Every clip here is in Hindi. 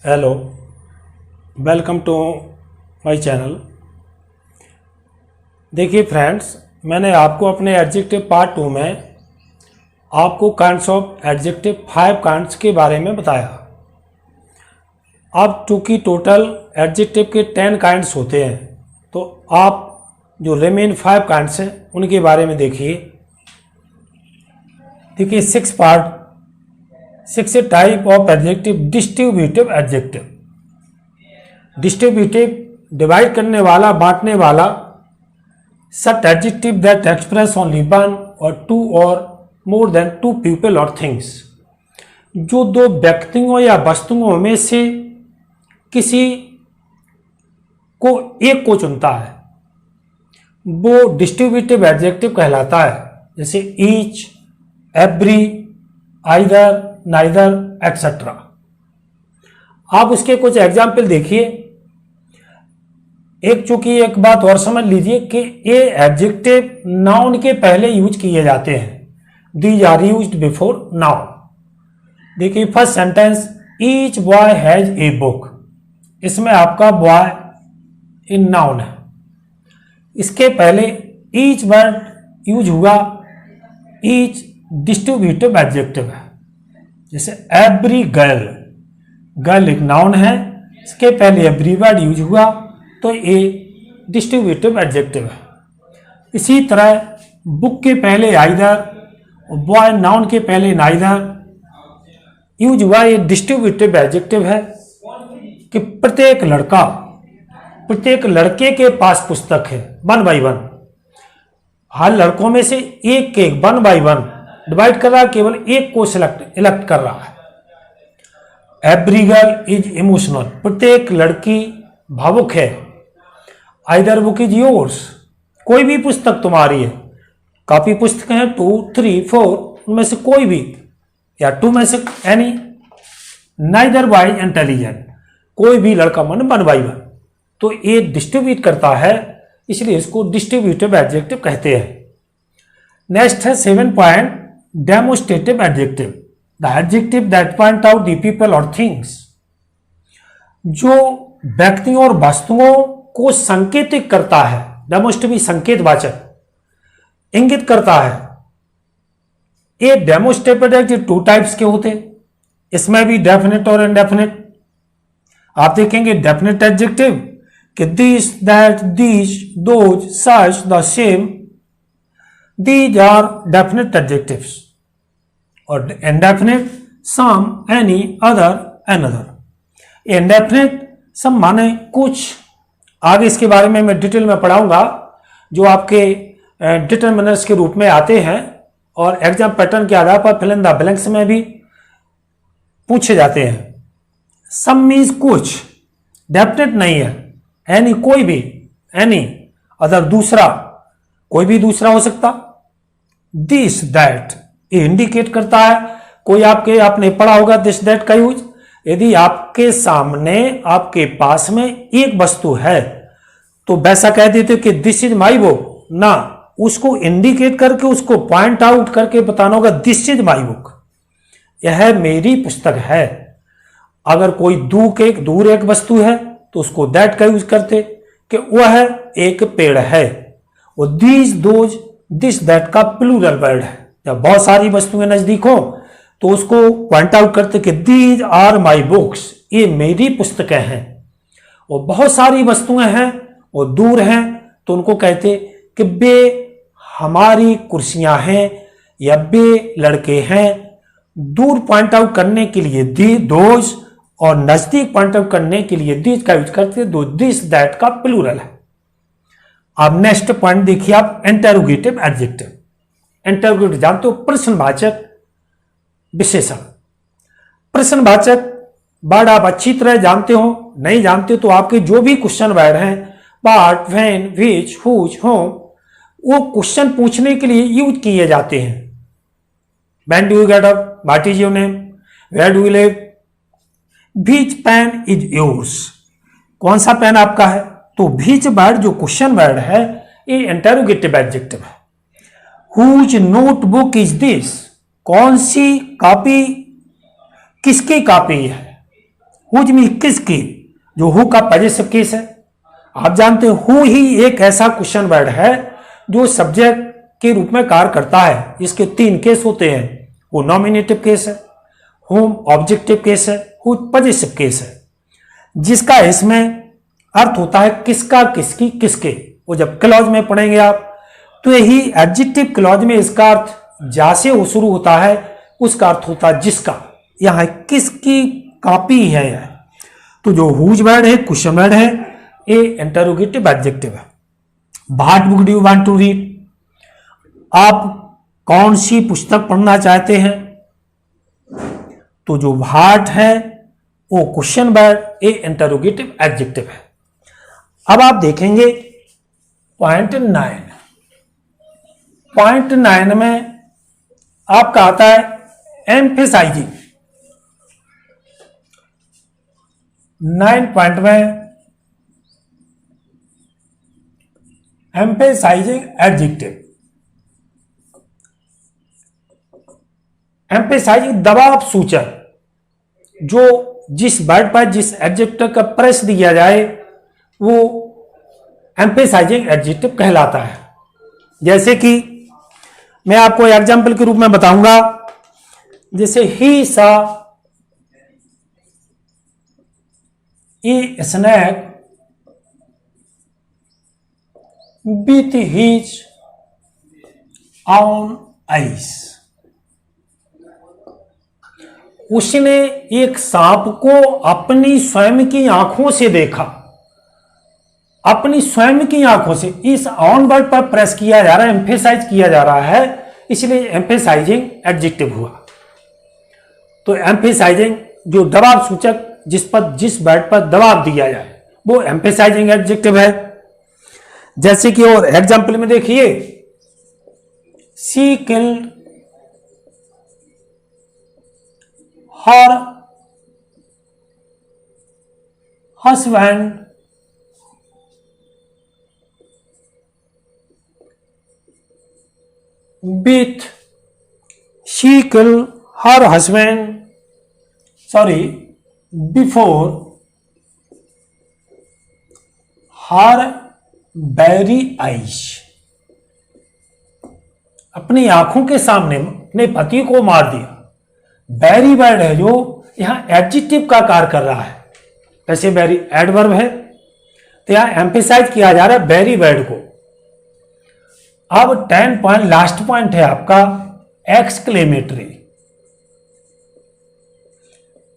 Hello, welcome to my channel. देखिए फ्रेंड्स, मैंने आपको अपने एडजेक्टिव पार्ट 2 में आपको काइंड्स ऑफ एडजेक्टिव 5 काइंड्स के बारे में बताया। अब चूँकि टोटल एडजेक्टिव के 10 काइंड्स होते हैं, तो आप जो रिमेन 5 काइंड्स हैं उनके बारे में देखिए। 6 type of adjective. Distributive adjective, distributive divide करने वाला, बांटने वाला। Such adjective that express only one or two or more than two people or things, जो दो व्यक्तियों या वस्तुओं में से किसी को एक को चुनता है, वो डिस्ट्रीब्यूटिव एडजेक्टिव कहलाता है। जैसे each, every, either, neither, etcetera. आप उसके कुछ एग्जाम्पल देखिए। चूंकि एक बात और समझ लीजिए कि ये एडजेक्टिव नाउन के पहले यूज किए जाते हैं। These are used before noun. देखिए first sentence, each boy has a book. इसमें आपका बॉय इन नाउन है। इसके पहले ईच वर्ड यूज हुआ। ईच डिस्ट्रीब्यूटिव एडजेक्टिव है। जैसे एवरी गर्ल, गर्ल एक नाउन है, इसके पहले एवरी वर्ड यूज हुआ तो ये डिस्ट्रीब्यूटिव एडजेक्टिव है। इसी तरह बुक के पहले आइदर, बॉय नाउन के पहले नाइदर यूज हुआ, ये डिस्ट्रीब्यूटिव एडजेक्टिव है कि प्रत्येक लड़का, प्रत्येक लड़के के पास पुस्तक है, 1 by 1। हर लड़कों में से एक के 1 by 1 डिवाइड कर रहा है, केवल एक को इलेक्ट कर रहा है। एवरी गर्ल इज इमोशनल, प्रत्येक लड़की भावुक है। आइदर बुक इज योर्स, कोई भी पुस्तक तुम्हारी है। काफी पुस्तकें हैं, 2, 3, 4, उनमें से कोई भी, या 2 में से एनी। नाइदर बॉय इंटेलिजेंट, कोई भी लड़का मन 1 by 1। तो ये डिस्ट्रीब्यूट करता है, इसलिए इसको डिस्ट्रीब्यूटिव एडजेक्टिव कहते हैं। नेक्स्ट है 7 point, demonstrative adjective. The adjective that point out the people or things, जो व्यक्तियों और वस्तुओं को संकेतित करता है। डेमोस्ट्रेटिव संकेतवाचक, इंगित करता है। ये डेमोस्ट्रेटिव एडजेक्टिव 2 टाइप्स के होते हैं। इसमें भी डेफिनेट और इनडेफिनेट। आप देखेंगे डेफिनेट एडजेक्टिव कि this, that, this, those, such, the same, these are definite adjectives. और indefinite some, any, other, another. Indefinite some माने कुछ, आगे इसके बारे में मैं डिटेल में पढ़ाऊंगा, जो आपके डिटरमिनर्स के रूप में आते हैं और एग्जाम पैटर्न के आधार पर फिल इन द ब्लैंक्स में भी पूछे जाते हैं। सम मीन्स कुछ, डेफिनेट नहीं है। एनी कोई भी, एनी। अदर दूसरा, कोई भी दूसरा हो सकता। दिस, दैट, ये इंडिकेट करता है। कोई आपने पढ़ा होगा दिस दैट का यूज। यदि आपके सामने, आपके पास में एक वस्तु है, तो वैसा कह देते कि दिस इज माई बुक ना, उसको इंडिकेट करके, उसको पॉइंट आउट करके बताना होगा दिस इज माई बुक, यह मेरी पुस्तक है। अगर कोई दूर एक वस्तु है तो उसको दैट का यूज करते कि वह एक पेड़ है। वो दीज, दोज, दिस, दैट का प्लूरल वर्ड है। जब बहुत सारी वस्तुएं नजदीक हो तो उसको पॉइंट आउट करते कि दीज आर माई बुक्स, ये मेरी पुस्तकें हैं। और बहुत सारी वस्तुएं हैं, वो दूर हैं, तो उनको कहते कि बे हमारी कुर्सियां हैं या बे लड़के हैं। दूर पॉइंट आउट करने के लिए दी, दोज, और नजदीक पॉइंट आउट करने के लिए दीज का यूज करते, दो, दिस, दैट का प्लूरल है। अब नेक्स्ट पॉइंट देखिए आप, इंटरोगेटिव एडजेक्टिव। इंटरोगेटिव जानते हो, प्रश्नवाचक विशेषण। प्रश्नवाचक वर्ड आप अच्छी तरह जानते हो, नहीं जानते तो आपके जो भी क्वेश्चन वर्ड हैं, what, when, which, whose, whom, वो क्वेश्चन पूछने के लिए यूज किए जाते हैं। When do you get up, what is your name, where do you live, which pen is yours, कौन सा पेन आपका है। तो व्हिच वर्ड जो क्वेश्चन वर्ड है, ये इंटरोगेटिव एडजेक्टिव है। हुज नोटबुक इज दिस, कौन सी कॉपी, किसकी कॉपी है, हुज में किसकी, जो हु का पॉजेसिव केस है। आप जानते हो हु ही एक ऐसा क्वेश्चन वर्ड है जो सब्जेक्ट के रूप में कार्य करता है। इसके 3 केस होते हैं, वो नॉमिनेटिव केस है, हुम ऑब्जेक्टिव केस है, हु पॉजेसिव केस है, जिसका इसमें अर्थ होता है किसका, किसकी, किसके। वो जब क्लॉज में पढ़ेंगे आप तो यही एडजेक्टिव क्लॉज में इसका अर्थ जा से वो शुरू होता है, उसका अर्थ होता है जिसका। यहां किसकी कॉपी है यह। तो जो हुज वर्ड है क्वेश्चन वर्ड है, ये इंटरोगेटिव एडजेक्टिव है। What book do you want to read, आप कौन सी पुस्तक पढ़ना चाहते हैं। तो जो व्हाट है वो क्वेश्चन वर्ड, ये इंटरोगेटिव एडजेक्टिव है। अब आप देखेंगे पॉइंट 9। पॉइंट 9 में आपका आता है एम्फेसाइजिंग। 9 पॉइंट में एम्फेसाइजिंग एडजेक्टिव। एम्फेसाइजिंग दबाव सूचक, जो जिस वर्ड पर जिस एडजेक्टिव का प्रेस दिया जाए वो एम्फेसाइजिंग एडजेक्टिव कहलाता है। जैसे कि मैं आपको एग्जाम्पल के रूप में बताऊंगा, जैसे ही सा ए snack with his on ice. उसने एक सांप को अपनी स्वयं की आंखों से देखा। अपनी स्वयं की आंखों से, इस ऑन वर्ड पर प्रेस किया जा रहा है, एम्फेसाइज किया जा रहा है, इसलिए एम्फेसाइजिंग एडजेक्टिव हुआ। तो एम्फेसाइजिंग जो दबाव सूचक, जिस वर्ड पर दबाव दिया जाए वो एम्फेसाइजिंग एडजेक्टिव है। जैसे कि और एग्जाम्पल में देखिए, she killed her husband with she killed her husband before her very eyes। अपनी आंखों के सामने अपने पति को मार दिया। बैरी वर्ड है जो यहां एडजेक्टिव का कार्य कर रहा है। वैसे बैरी एडवर्ब है, तो यहां एम्फेसाइज किया जा रहा है बैरी वर्ड को। अब 10 पॉइंट लास्ट पॉइंट है आपका एक्सक्लेमेटरी।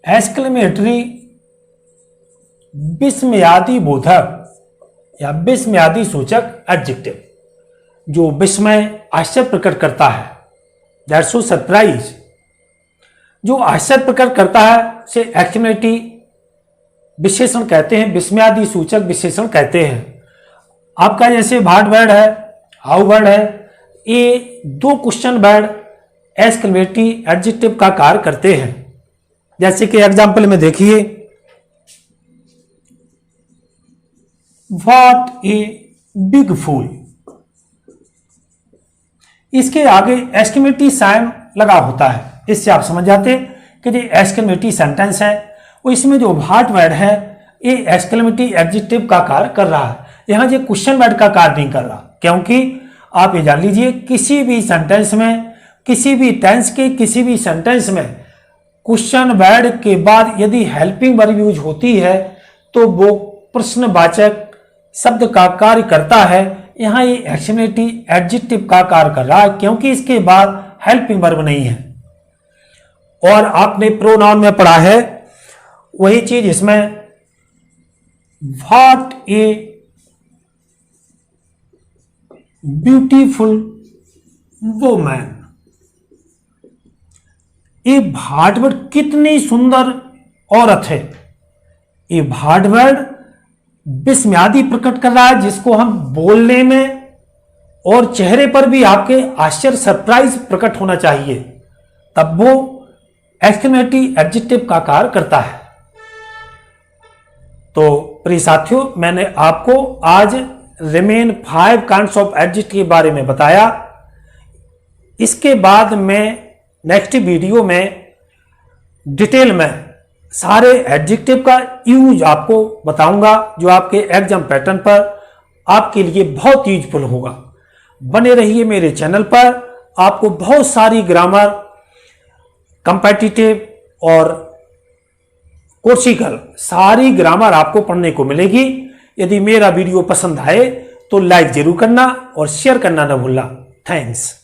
एक्सक्लेमेटरी विस्मयादि बोधक या विस्मयादि सूचक एडजेक्टिव, जो विस्मय आश्चर्य प्रकट करता है, दैट्स सो सरप्राइज। जो आश्चर्य प्रकट करता है से एक्सक्लेमेटरी विशेषण कहते हैं, विस्मयादि सूचक विशेषण कहते हैं। आपका जैसे व्हाट वर्ड है, हाउ वर्ड है, ये 2 क्वेश्चन वर्ड एक्सक्लेमेटरी एडजेक्टिव का कार्य करते हैं। जैसे कि एग्जाम्पल में देखिए, व्हाट ए बिग फूल। इसके आगे एक्सक्लेमेटरी साइन लगा होता है। इससे आप समझ जाते कि जो एक्सक्लेमेटरी सेंटेंस है वो इसमें जो व्हाट वर्ड है ये एक्सक्लेमेटरी एडजेक्टिव का कार्य कर रहा है। यहां जो क्वेश्चन वर्ड का कार्य नहीं कर रहा, क्योंकि आप ये जान लीजिए किसी भी सेंटेंस में, किसी भी टेंस के किसी भी सेंटेंस में क्वेश्चन वर्ड के बाद यदि हेल्पिंग वर्ब यूज होती है तो वो प्रश्नवाचक शब्द का कार्य करता है। यहां ये एक्सक्लेमेटरी एडजेक्टिव का कार्य कर रहा है, क्योंकि इसके बाद हेल्पिंग वर्ब नहीं है। और आपने प्रोनाउन में पढ़ा है वही चीज इसमें, व्हाट ए ब्यूटीफुल वुमन। ये व्हाट वर्ड कितनी सुंदर औरत है। ये व्हाट वर्ड विस्मयादि प्रकट कर रहा है, जिसको हम बोलने में और चेहरे पर भी आपके आश्चर्य सरप्राइज प्रकट होना चाहिए, तब वो एक्सक्लेमेटरी एडजेक्टिव का कार्य करता है। तो प्रिय साथियों, मैंने आपको आज रिमेन 5 काइंड्स ऑफ एडजेक्टिव के बारे में बताया। इसके बाद मैं नेक्स्ट वीडियो में डिटेल में सारे एडजेक्टिव का यूज आपको बताऊंगा जो आपके एग्जाम पैटर्न पर आपके लिए बहुत यूजफुल होगा। बने रहिए मेरे चैनल पर, आपको बहुत सारी ग्रामर, कंपेटिटिव और कोर्सिकल सारी ग्रामर आपको पढ़ने को मिलेगी। यदि मेरा वीडियो पसंद आए तो लाइक जरूर करना और शेयर करना न भूलना। थैंक्स।